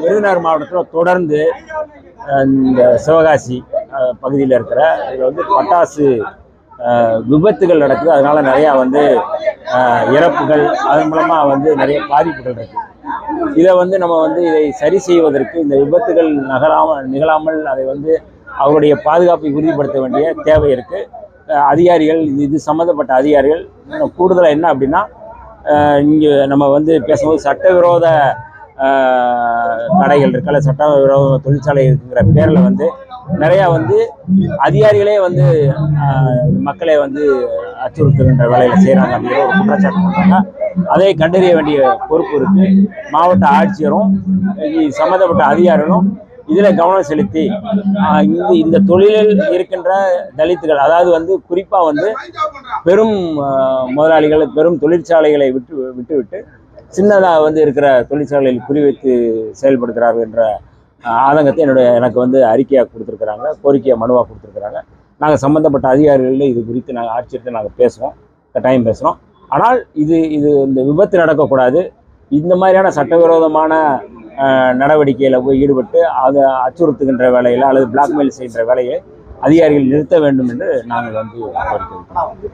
விருதுநகர் மாவட்டத்தில் தொடர்ந்து இந்த சிவகாசி பகுதியில் இருக்கிற இதில் வந்து பட்டாசு விபத்துகள் நடக்குது. அதனால நிறையா வந்து இறப்புகள், அதன் மூலமாக வந்து நிறைய பாதிப்புகள் இருக்குது. இதை வந்து நம்ம வந்து இதை சரி செய்வதற்கு இந்த விபத்துகள் நிகழாமல் அதை வந்து அவருடைய பாதுகாப்பை உறுதிப்படுத்த வேண்டிய தேவை இருக்குது. அதிகாரிகள் இது சம்மந்தப்பட்ட அதிகாரிகள் கூடுதலாக என்ன அப்படின்னா, இங்கே நம்ம வந்து பேசும்போது சட்டவிரோத கடைகள் இருக்கல, சட்டவிரோத தொழிற்சாலை இருக்குங்கிற பேரில் வந்து நிறையா வந்து அதிகாரிகளே வந்து மக்களை வந்து அச்சுறுத்துகின்ற வேலையில் செய்கிறாங்க அப்படிங்கிற ஒரு குற்றச்சாட்டு பண்ணுறாங்க. அதை கண்டறிய வேண்டிய பொறுப்பு இருக்குது. மாவட்ட ஆட்சியரும் சம்மந்தப்பட்ட அதிகாரிகளும் இதில் கவனம் செலுத்தி இந்த தொழிலில் இருக்கின்ற தலித்துகள், அதாவது வந்து குறிப்பாக வந்து பெரும் முதலாளிகள், பெரும் தொழிற்சாலைகளை விட்டு சின்னதாக வந்து இருக்கிற தொழிற்சாலைகளில் குறிவைத்து செயல்படுத்துகிறார்கள் என்ற ஆதங்கத்தை எனக்கு வந்து அறிக்கையாக கொடுத்துருக்குறாங்க, கோரிக்கையை மனுவாக கொடுத்துருக்குறாங்க. நாங்கள் சம்மந்தப்பட்ட அதிகாரிகளில் இது குறித்து நாங்கள் ஆட்சியர்கிட்ட நாங்கள் பேசுவோம், கட்டாயம் பேசுகிறோம். ஆனால் இந்த விபத்து நடக்கக்கூடாது. இந்த மாதிரியான சட்டவிரோதமான நடவடிக்கையில் போய் ஈடுபட்டு அதை அச்சுறுத்துகின்ற வேலையில் அல்லது பிளாக்மெயில் செய்கின்ற வேலையை அதிகாரிகள் நிறுத்த வேண்டும் என்று நாங்கள் வந்து கோரிக்கை வைக்கிறோம்.